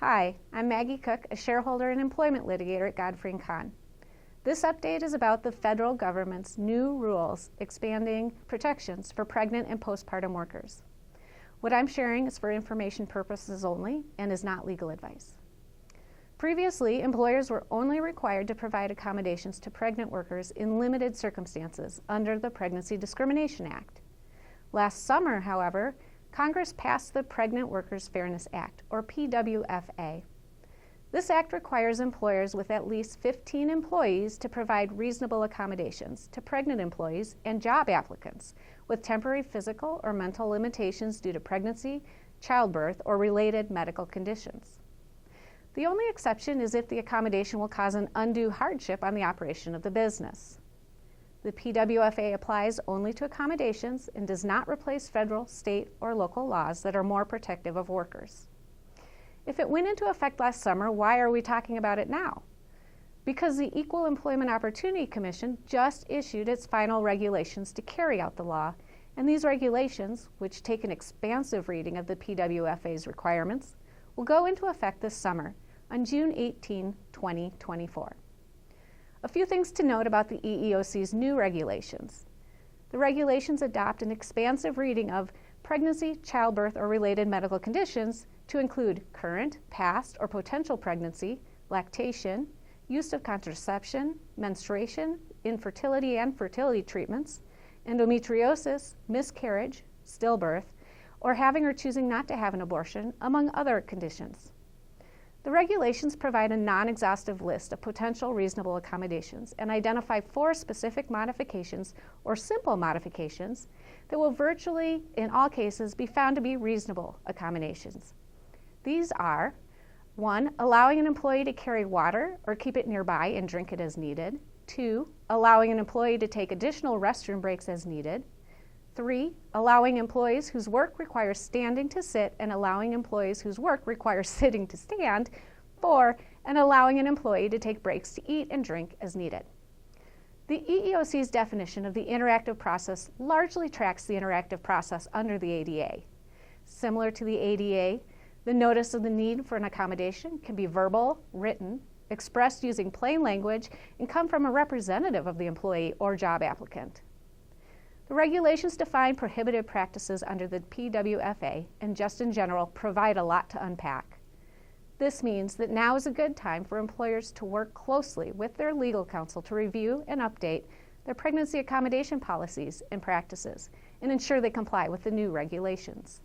Hi, I'm Maggie Cook, a shareholder and employment litigator at Godfrey and Kahn. This update is about the federal government's new rules expanding protections for pregnant and postpartum workers. What I'm sharing is for information purposes only and is not legal advice. Previously, employers were only required to provide accommodations to pregnant workers in limited circumstances under the Pregnancy Discrimination Act. Last summer, however, Congress passed the Pregnant Workers Fairness Act, or PWFA. This act requires employers with at least 15 employees to provide reasonable accommodations to pregnant employees and job applicants with temporary physical or mental limitations due to pregnancy, childbirth, or related medical conditions. The only exception is if the accommodation will cause an undue hardship on the operation of the business. The PWFA applies only to accommodations and does not replace federal, state, or local laws that are more protective of workers. If it went into effect last summer, why are we talking about it now? Because the Equal Employment Opportunity Commission just issued its final regulations to carry out the law, and these regulations, which take an expansive reading of the PWFA's requirements, will go into effect this summer on June 18, 2024. A few things to note about the EEOC's new regulations. The regulations adopt an expansive reading of pregnancy, childbirth, or related medical conditions to include current, past, or potential pregnancy, lactation, use of contraception, menstruation, infertility and fertility treatments, endometriosis, miscarriage, stillbirth, or having or choosing not to have an abortion, among other conditions. The regulations provide a non-exhaustive list of potential reasonable accommodations and identify 4 specific modifications or simple modifications that will virtually, in all cases, be found to be reasonable accommodations. These are 1. Allowing an employee to carry water or keep it nearby and drink it as needed. 2. Allowing an employee to take additional restroom breaks as needed. 3. Allowing employees whose work requires standing to sit and allowing employees whose work requires sitting to stand. 4. And allowing an employee to take breaks to eat and drink as needed. The EEOC's definition of the interactive process largely tracks the interactive process under the ADA. Similar to the ADA, the notice of the need for an accommodation can be verbal, written, expressed using plain language, and come from a representative of the employee or job applicant. The regulations define prohibited practices under the PWFA and just in general provide a lot to unpack. This means that now is a good time for employers to work closely with their legal counsel to review and update their pregnancy accommodation policies and practices and ensure they comply with the new regulations.